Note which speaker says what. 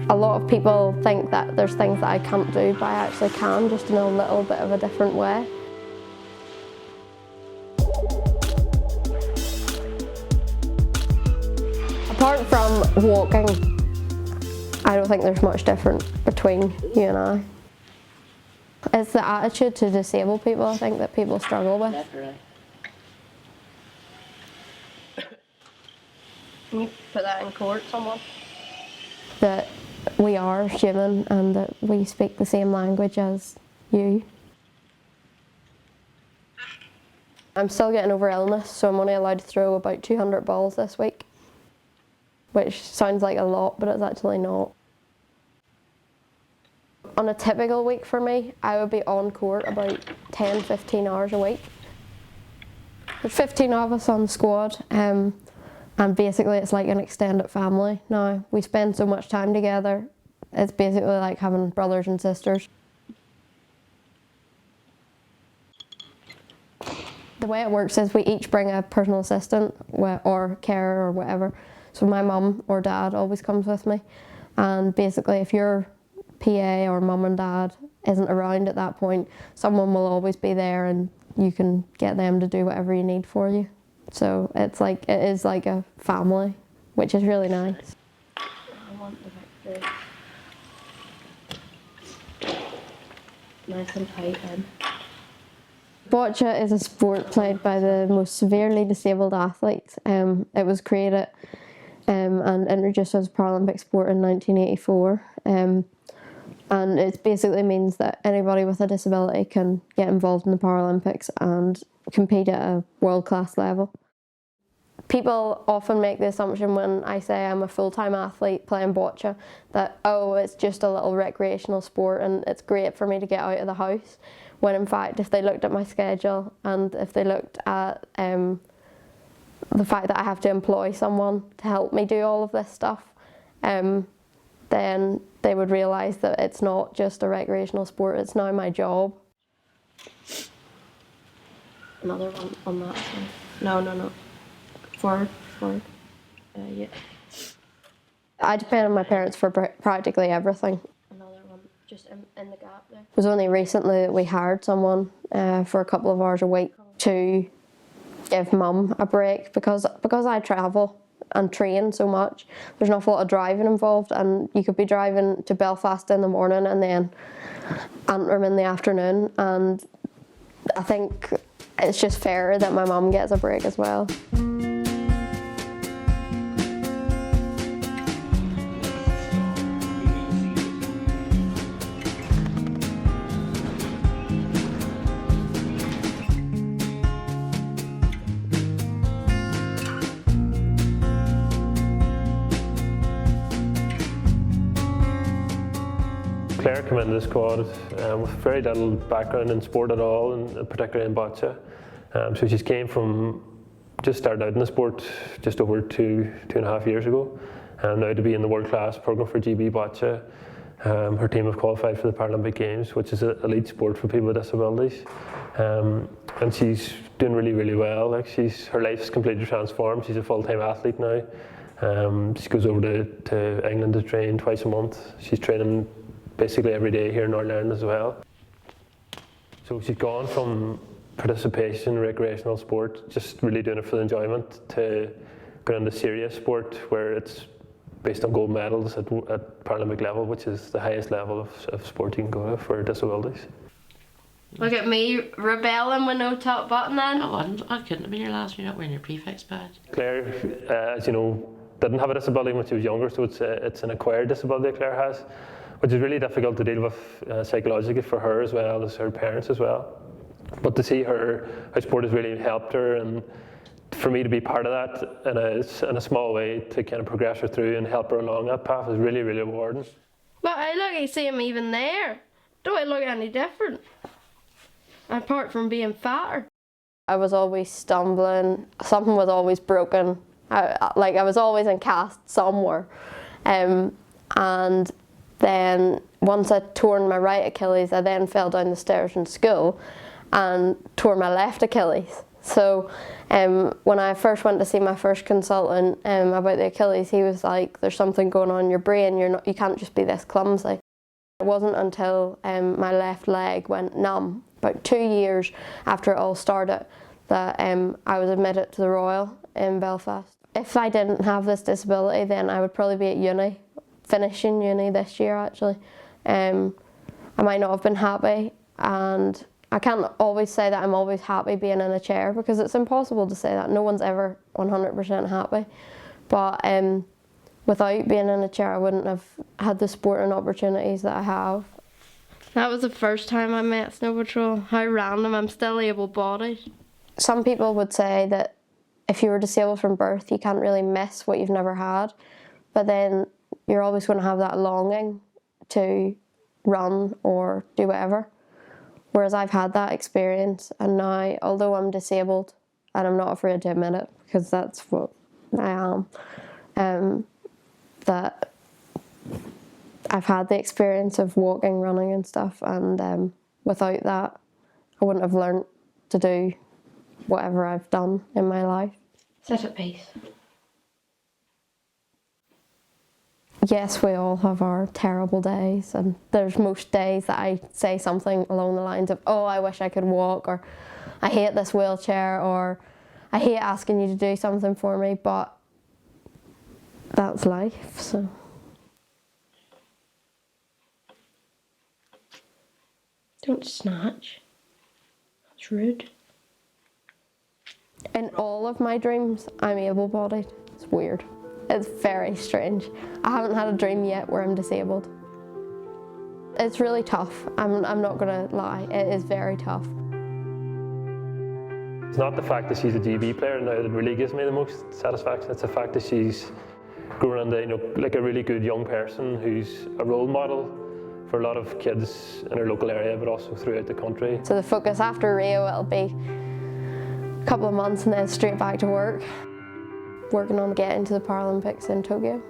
Speaker 1: A lot of people think that there's things that I can't do, but I actually can, just in a little bit of a different way. Apart from walking, I don't think there's much different between you and I. It's the attitude to disabled people, I think, that people struggle with.
Speaker 2: Definitely.
Speaker 1: Can you put that in court, someone? That we are human and that we speak the same language as you. I'm still getting over illness, so I'm only allowed to throw about 200 balls this week, which sounds like a lot, but it's actually not. On a typical week for me, I would be on court about 10-15 hours a week. There's 15 of us on the squad, and basically it's like an extended family now. We spend so much time together, it's basically like having brothers and sisters. The way it works is we each bring a personal assistant or carer or whatever. So my mum or dad always comes with me, and basically if your PA or mum and dad isn't around at that point, someone will always be there and you can get them to do whatever you need for you. So it is like a family, which is really nice. I want the victory. Nice and tight in. Boccia is a sport played by the most severely disabled athletes. It was created and introduced as a Paralympic sport in 1984. And it basically means that anybody with a disability can get involved in the Paralympics and compete at a world-class level. People often make the assumption when I say I'm a full-time athlete playing boccia that, oh, it's just a little recreational sport and it's great for me to get out of the house. When in fact, if they looked at my schedule and if they looked at the fact that I have to employ someone to help me do all of this stuff, then they would realise that it's not just a recreational sport, it's now my job. Another one on that side. No. Forward. Yeah. I depend on my parents for practically everything. Another one, just in the gap there. It was only recently that we hired someone for a couple of hours a week to give mum a break because I travel and train so much. There's an awful lot of driving involved, and you could be driving to Belfast in the morning and then Antrim in the afternoon, and I think it's just fair that my mum gets a break as well.
Speaker 3: Claire came into the squad with very little background in sport at all, and particularly in boccia. So she came from, just started out in the sport just over two and a half years ago, and now to be in the world-class programme for GB boccia. Her team have qualified for the Paralympic Games, which is an elite sport for people with disabilities. And she's doing really, really well. Like her life's completely transformed. She's a full-time athlete now. She goes over to England to train twice a month. She's training basically every day here in Northern Ireland as well. So she's gone from participation in recreational sport, just really doing it for the enjoyment, to going into serious sport where it's based on gold medals at Paralympic level, which is the highest level of sport you can go to for disabilities.
Speaker 1: Look at me rebelling with no top button then.
Speaker 2: I couldn't have been your last. You're not wearing your prefix badge.
Speaker 3: Claire, as you know, didn't have a disability when she was younger, so it's an acquired disability Claire has, which is really difficult to deal with psychologically for her as well as her parents as well. But to see how sport has really helped her, and for me to be part of that in a small way to kind of progress her through and help her along that path is really, really rewarding.
Speaker 1: But I look, I see him even there. Do I look any different? Apart from being fatter. I was always stumbling, something was always broken. I was always in cast somewhere. And then once I torn my right Achilles, I then fell down the stairs in school and tore my left Achilles. So when I first went to see my first consultant about the Achilles, he was like, there's something going on in your brain, you can't just be this clumsy. It wasn't until my left leg went numb, about 2 years after it all started, that I was admitted to the Royal in Belfast. If I didn't have this disability, then I would probably be at uni, finishing uni this year actually. I might not have been happy, and I can't always say that I'm always happy being in a chair, because it's impossible to say that. No one's ever 100% happy. But without being in a chair, I wouldn't have had the sporting opportunities that I have. That was the first time I met Snow Patrol. How random, I'm still able-bodied. Some people would say that if you were disabled from birth, you can't really miss what you've never had. But then you're always going to have that longing to run or do whatever. Whereas I've had that experience, and now, although I'm disabled, and I'm not afraid to admit it, because that's what I am, that I've had the experience of walking, running and stuff, and without that, I wouldn't have learnt to do whatever I've done in my life.
Speaker 4: Sit at peace.
Speaker 1: Yes, we all have our terrible days, and there's most days that I say something along the lines of, oh, I wish I could walk, or I hate this wheelchair, or I hate asking you to do something for me, but that's life, so.
Speaker 4: Don't snatch. That's rude.
Speaker 1: In all of my dreams, I'm able-bodied. It's weird. It's very strange. I haven't had a dream yet where I'm disabled. It's really tough. I'm not gonna lie. It is very tough.
Speaker 3: It's not the fact that she's a GB player now that really gives me the most satisfaction. It's the fact that she's grown into, like a really good young person who's a role model for a lot of kids in our local area, but also throughout the country.
Speaker 1: So the focus after Rio, it'll be a couple of months and then straight back to work, working on getting to the Paralympics in Tokyo.